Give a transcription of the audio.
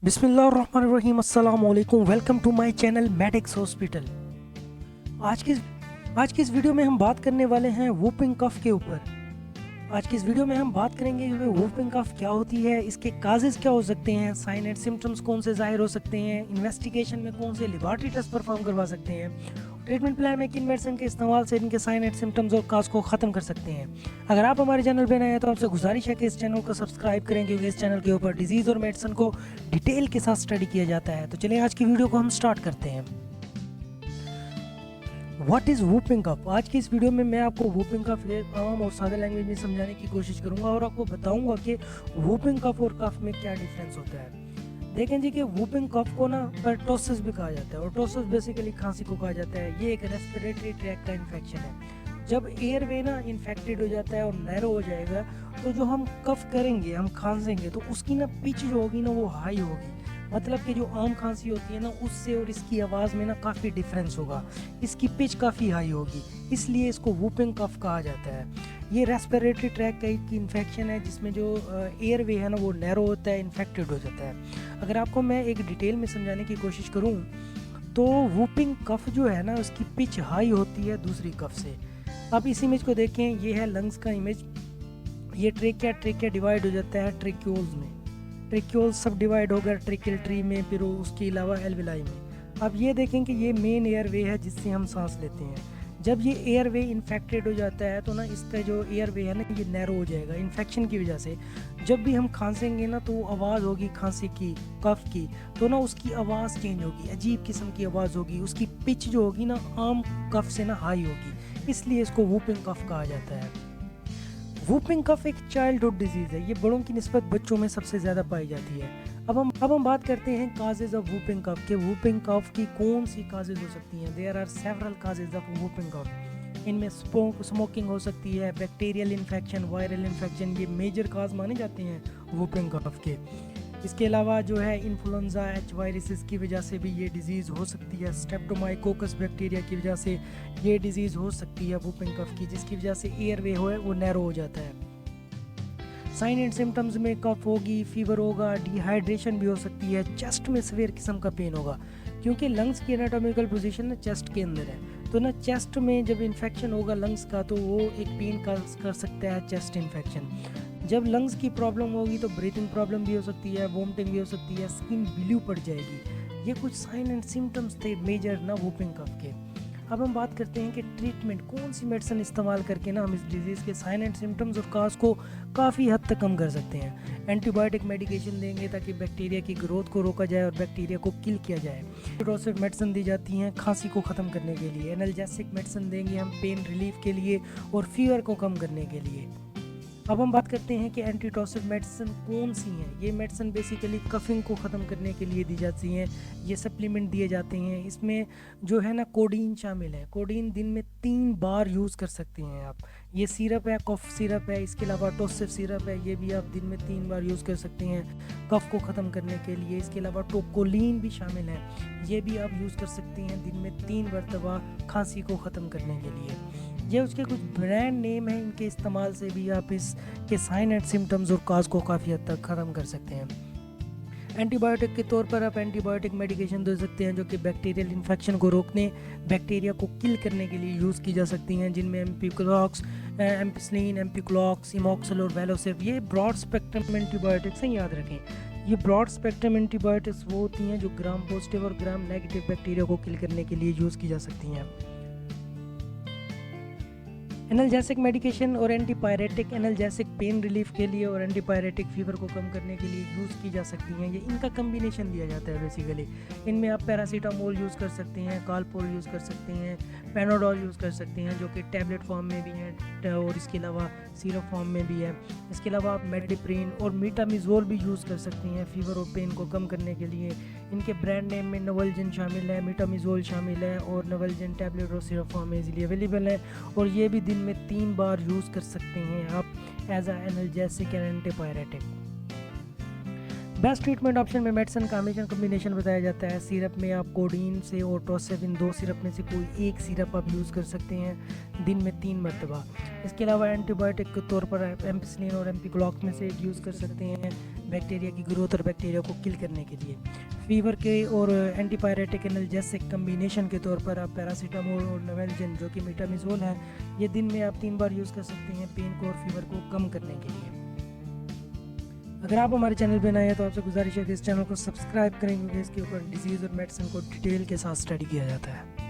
बिस्मिल्लाहिर्रहमानिर्रहीम, अस्सलाम वालेकुम। Welcome to my channel Medics Hospital. आज की आज की इस वीडियो में हम बात करने वाले हैं वूपिंग कफ के ऊपर। आज की इस वीडियो में हम बात करेंगे कि वूपिंग कफ क्या होती है, इसके काजेज़ क्या हो सकते हैं, साइन एंड सिम्टम्स कौन से ज़ाहिर हो सकते हैं, इन्वेस्टिगेशन में कौन से लेबॉरेटरी टेस्ट परफॉर्म करवा सकते हैं, ट्रीटमेंट प्लान में किन मेडिसिन के इस्तेमाल से इनके साइन एंड सिम्टम्स और काज को ख़त्म कर सकते हैं। अगर आप हमारे चैनल पर नए हैं तो आपसे गुजारिश है कि इस चैनल को सब्सक्राइब करें, क्योंकि इस चैनल के ऊपर डिजीज़ और मेडिसिन को डिटेल के साथ स्टडी किया जाता है। तो चलिए आज की वीडियो को हम स्टार्ट करते हैं। What is whooping cough. आज की इस वीडियो में मैं आपको वूपिंग कफ आम और सादा लैंग्वेज में समझाने की कोशिश करूंगा और आपको बताऊंगा कि वूपिंग कफ और कफ में क्या डिफरेंस होता है। देखें जी कि वूपिंग कफ को ना परटोसिस भी कहा जाता है और टोसिस बेसिकली खांसी को कहा जाता है। ये एक रेस्पिरेटरी ट्रैक का इन्फेक्शन है। जब एयरवे ना इन्फेक्टेड हो जाता है और नैरो हो जाएगा तो जो हम कफ करेंगे, हम खांसेंगे, तो उसकी ना पिच जो होगी ना वो हाई होगी। मतलब कि जो आम खांसी होती है ना उससे और इसकी आवाज़ में ना काफ़ी डिफरेंस होगा, इसकी पिच काफ़ी हाई होगी, इसलिए इसको वूपिंग कफ कहा जाता है। ये रेस्पिरेटरी ट्रैक का एक इन्फेक्शन है जिसमें जो एयरवे है ना वो नैरो होता है, इन्फेक्टेड हो जाता है। अगर आपको मैं एक डिटेल में समझाने की कोशिश करूँ तो वूपिंग कफ जो है ना उसकी पिच हाई होती है दूसरी कफ से। आप इस इमेज को देखें, ये है लंग्स का इमेज। ये ट्रेकिया डिवाइड हो जाता है ट्रेक्यूल्स में, ट्रेक्यूल सब डिवाइड होगा ट्रेकियल ट्री में, फिर उसके अलावा एल्विलाई में। अब ये देखें कि ये मेन एयरवे है जिससे हम सांस लेते हैं। जब ये एयरवे इन्फेक्टेड हो जाता है तो ना इसका जो एयरवे है ना ये नैरो हो जाएगा इन्फेक्शन की वजह से। जब भी हम खांसेंगे ना तो आवाज़ होगी खांसी की, कफ की, तो ना उसकी आवाज़ चेंज होगी, अजीब किस्म की आवाज़ होगी, उसकी पिच जो होगी ना आम कफ से ना हाई होगी, इसलिए इसको वूपिंग कफ कहा जाता है। वूपिंग कफ एक चाइल्डहुड डिजीज़ है, ये बड़ों की निस्बत बच्चों में सबसे ज़्यादा पाई जाती है। अब हम बात करते हैं काजेज़ ऑफ वूपिंग कफ के। वूपिंग कफ की कौन सी काजेज़ हो सकती हैं। There are several causes of whooping cough. इनमें स्मोकिंग हो सकती है, बैक्टीरियल इन्फेक्शन, वायरल इन्फेक्शन, ये मेजर काज माने जाते हैं वूपिंग कफ के। इसके अलावा जो है इन्फ्लुएंजा एच वायरसेस की वजह से भी ये डिज़ीज़ हो सकती है। स्ट्रेप्टोमाइकोकस बैक्टीरिया की वजह से ये डिज़ीज़ हो सकती है वूपिंग कफ की, जिसकी वजह से एयरवे हो वो नैरो हो जाता है। साइन एंड सिम्टम्स में कफ होगी, फीवर होगा, डिहाइड्रेशन भी हो सकती है, चेस्ट में सीवियर किस्म का पेन होगा, क्योंकि लंग्स की एनाटॉमिकल पोजीशन ना चेस्ट के अंदर है। तो ना चेस्ट में जब इन्फेक्शन होगा लंग्स का तो वो एक पेन कर सकता है चेस्ट इन्फेक्शन। जब लंग्स की प्रॉब्लम होगी तो ब्रीथिंग प्रॉब्लम भी हो सकती है, वोमिटिंग भी हो सकती है, स्किन ब्लू पड़ जाएगी। ये कुछ साइन एंड सिम्टम्स थे मेजर ना वूपिंग कफ के। अब हम बात करते हैं कि ट्रीटमेंट कौन सी मेडिसिन इस्तेमाल करके ना हम इस डिजीज़ के साइन एंड सिम्टम्स और काज को काफ़ी हद तक कम कर सकते हैं। एंटीबायोटिक मेडिकेशन देंगे ताकि बैक्टीरिया की ग्रोथ को रोका जाए और बैक्टीरिया को किल किया जाए। एंटीटोसिव मेडिसिन दी जाती हैं खांसी को ख़त्म करने के लिए। एनाल्जेसिक मेडिसिन देंगे हम पेन रिलीफ के लिए और फीवर को कम करने के लिए। अब हम बात करते हैं कि एंटीटोसिव मेडिसिन कौन सी हैं। ये मेडिसिन बेसिकली कफिंग को ख़त्म करने के लिए दी जाती हैं, ये सप्लीमेंट दिए जाते हैं। इसमें जो है ना कोडीन शामिल है। कोडीन दिन में 3 बार यूज़ कर सकते हैं आप। ये सिरप है, कफ सिरप है, इसके अलावा टोसिव सिरप है, ये भी आप दिन में 3 बार यूज़ कर सकते हैं कफ को ख़त्म करने के लिए। इसके अलावा टोकोलिन भी शामिल है, ये भी आप यूज़ कर सकते हैं दिन में 3 मरतबा खांसी को ख़त्म करने के लिए। ये उसके कुछ ब्रांड नेम हैं, इनके इस्तेमाल से भी आप इसके साइन एंड सिम्टम्स और काज को काफ़ी हद तक ख़त्म कर सकते हैं। एंटीबायोटिक के तौर पर आप एंटीबायोटिक मेडिकेशन दे सकते हैं जो कि बैक्टीरियल इन्फेक्शन को रोकने, बैक्टीरिया को किल करने के लिए यूज़ की जा सकती हैं, जिनमें एम्पिक्लॉक्स, एम्पिसिलिन, एम्पिक्लॉक्स, इमोक्सल और वेलोसिव, ये ब्रॉड स्पेक्ट्रम एंटीबायोटिक्स हैं, याद रखें। ये ब्रॉड स्पेक्ट्रम एंटीबायोटिक्स वो होती हैं जो ग्राम पॉजिटिव और ग्राम नेगेटिव बैक्टीरिया को किल करने के लिए यूज़ की जा सकती हैं। एनाल्जेसिक मेडिकेशन और एंटीपायरेटिक, एनाल्जेसिक पेन रिलीफ के लिए और एंटीपायरेटिक फीवर को कम करने के लिए यूज़ की जा सकती हैं। ये इनका कम्बिनेशन दिया जाता है बेसिकली। इनमें आप पैरासीटामोल यूज़ कर सकते हैं, कालपोल यूज़ कर सकते हैं, पेनाडोल यूज़ कर सकते हैं जो कि टैबलेट फॉर्म में भी है और इसके अलावा सिरप फॉर्म में भी है। इसके अलावा आप मेडिप्रीन और मीटामिजोल भी यूज़ कर सकते हैं फीवर और पेन को कम करने के लिए। इनके ब्रांड नेम में नवलजिन शामिल है, मीटामिजोल शामिल है और नवलजिन टैबलेट और सिरप फॉर्म में इजीली अवेलेबल है और ये भी दिन में 3 बार यूज़ कर सकते हैं आप as a analgesic and antipyretic. Best treatment option में मेडिसिन कॉम्बिनेशन बताया जाता है। सिरप में आप कोडीन से और टोसेविन 2 सिरप में से कोई एक सिरप आप यूज़ कर सकते हैं दिन में 3 मरतबा। इसके अलावा एंटीबायोटिक के तौर पर एम्पिसिलिन और एम्पिक्लॉक्स में से एक यूज़ कर सकते हैं बैक्टीरिया की ग्रोथ और बैक्टीरिया को किल करने के लिए। फीवर के और एंटीपायरेटिक एनाल्जेसिक कम्बिनेशन के तौर पर आप पैरासीटामोल और नवेल्जिन जो कि मेटामिजोल है, ये दिन में आप 3 बार यूज़ कर सकते हैं पेन को और फीवर को कम करने के लिए। अगर आप हमारे चैनल पर नए हैं तो आपसे गुजारिश है कि इस चैनल को सब्सक्राइब करें, क्योंकि इसके ऊपर डिजीज़ और मेडिसिन को डिटेल के साथ स्टडी किया जाता है।